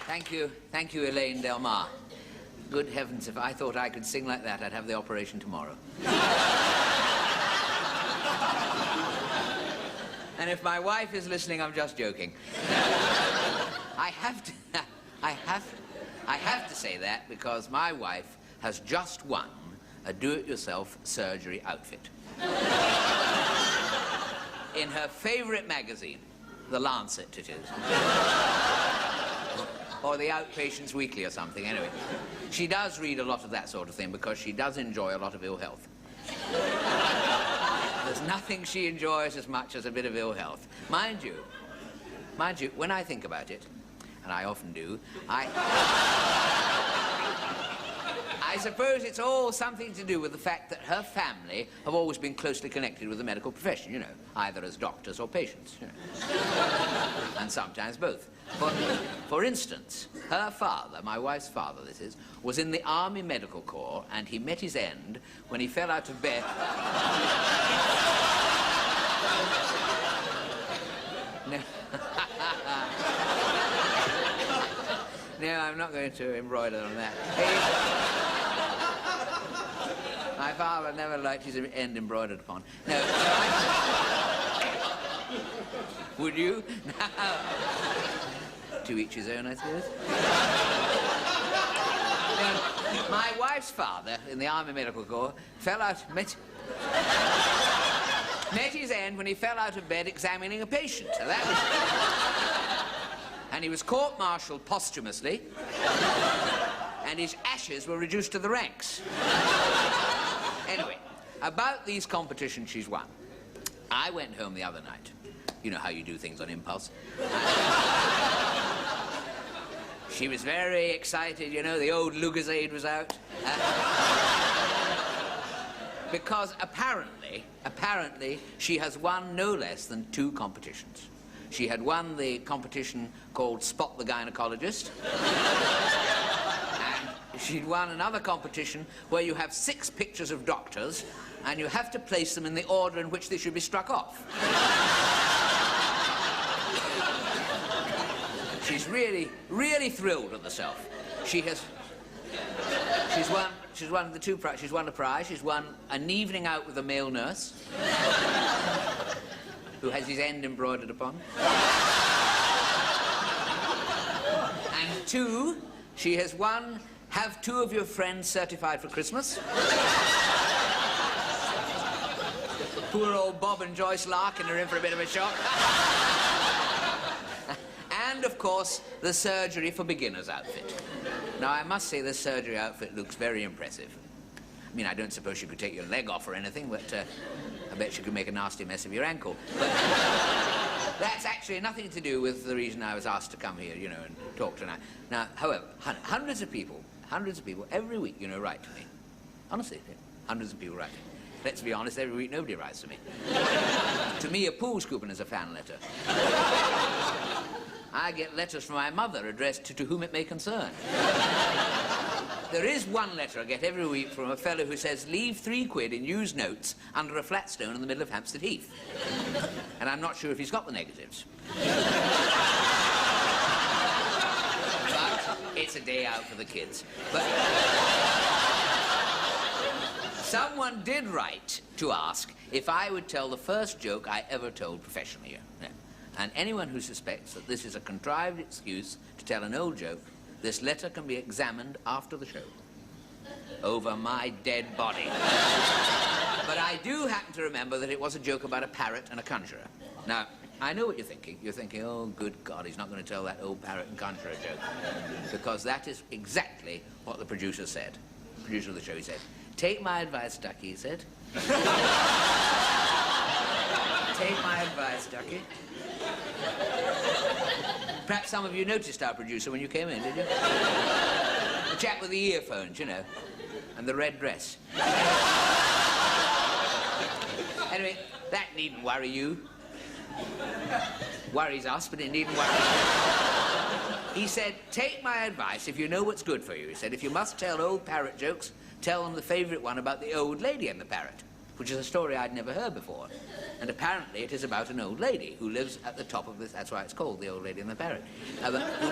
Thank you, Elaine Del Mar. Good heavens, if I thought I could sing like that, I'd have the operation tomorrow. And if my wife is listening, I'm just joking. I have to say that because my wife has just won a do-it-yourself surgery outfit. In her favorite magazine, The Lancet, it is. Or the Outpatients Weekly or something, anyway. She does read a lot of that sort of thing because she does enjoy a lot of ill health. There's nothing she enjoys as much as a bit of ill health. Mind you, when I think about it, and I often do, I suppose it's all something to do with the fact that her family have always been closely connected with the medical profession, you know, either as doctors or patients, you know. And sometimes both. For instance, her father, my wife's father, this is, was in the Army Medical Corps, and he met his end when he fell out of bed. No. No, I'm not going to embroider on that. My father never liked his end embroidered upon. No. Would you? No. To each his own, I suppose. No, my wife's father, in the Army Medical Corps, met his end when he fell out of bed examining a patient. So that was... And he was court-martialed posthumously, and his ashes were reduced to the ranks. Anyway, about these competitions she's won. I went home the other night. You know how you do things on impulse. She was very excited, you know, the old Lucozade was out. Because apparently, she has won no less than 2 competitions. She had won the competition called Spot the Gynecologist. And she'd won another competition where you have 6 pictures of doctors and you have to place them in the order in which they should be struck off. She's really, really thrilled with herself. She's won the 2 prizes. She's won a prize. She's won an evening out with a male nurse who has his end embroidered upon. And 2, she has won Have 2 of your friends certified for Christmas. Poor old Bob and Joyce Larkin are in for a bit of a shock. And, of course, the surgery for beginners outfit. Now, I must say the surgery outfit looks very impressive. I mean, I don't suppose you could take your leg off or anything, but I bet you could make a nasty mess of your ankle. But that's actually nothing to do with the reason I was asked to come here, you know, and talk tonight. Now, however, hundreds of people, every week, you know, write to me. Honestly, hundreds of people write to me. Let's be honest, every week nobody writes to me. To me, a pool scooping is a fan letter. I get letters from my mother addressed to whom it may concern. There is one letter I get every week from a fellow who says, leave 3 quid in used notes under a flat stone in the middle of Hampstead Heath. And I'm not sure if he's got the negatives. But it's a day out for the kids. But someone did write to ask if I would tell the first joke I ever told professionally. Yeah. And anyone who suspects that this is a contrived excuse to tell an old joke, this letter can be examined after the show. Over my dead body. But I do happen to remember that it was a joke about a parrot and a conjurer. Now, I know what you're thinking. You're thinking, oh, good God, he's not going to tell that old parrot and conjurer joke. Because that is exactly what the producer said. The producer of the show, he said, take my advice, Ducky, he said. Take my advice, Ducky. Perhaps some of you noticed our producer when you came in, did you? The chap with the earphones, you know, and the red dress. Anyway, that needn't worry you. Worries us, but it needn't worry you. He said, take my advice if you know what's good for you. He said, if you must tell old parrot jokes, tell them the favourite one about the old lady and the parrot. which is a story I'd never heard before. And apparently it is about an old lady who lives at the top of this, that's why it's called The Old Lady and the Parrot, who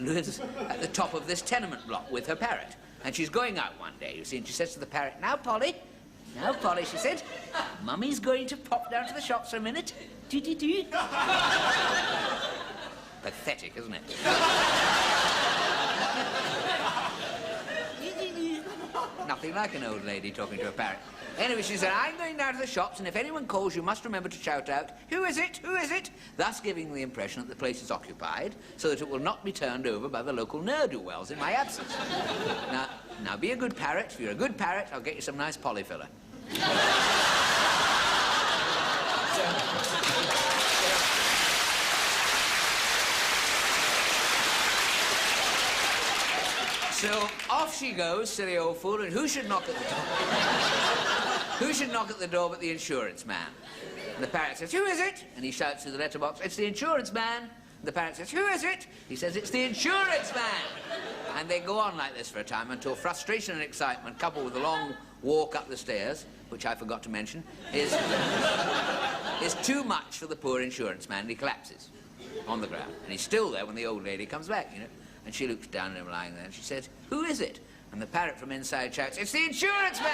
lives at the top of this tenement block with her parrot. And she's going out one day, you see, and she says to the parrot, now, Polly, she said, Mummy's going to pop down to the shops for a minute. Do. Pathetic, isn't it? Nothing like an old lady talking to a parrot. Anyway, she said, I'm going down to the shops, and if anyone calls, you must remember to shout out, who is it? Who is it? Thus giving the impression that the place is occupied, so that it will not be turned over by the local ne'er-do-wells in my absence. Now, be a good parrot. If you're a good parrot, I'll get you some nice polyfiller. So off she goes, silly old fool, and who should knock at the door? Who should knock at the door but the insurance man? And the parrot says, who is it? And he shouts through the letterbox, it's the insurance man. And the parrot says, who is it? He says, it's the insurance man. And they go on like this for a time until frustration and excitement, coupled with a long walk up the stairs, which I forgot to mention, is too much for the poor insurance man, and he collapses on the ground. And he's still there when the old lady comes back, you know. And she looks down at him lying there, and she says, who is it? And the parrot from inside shouts, it's the insurance man!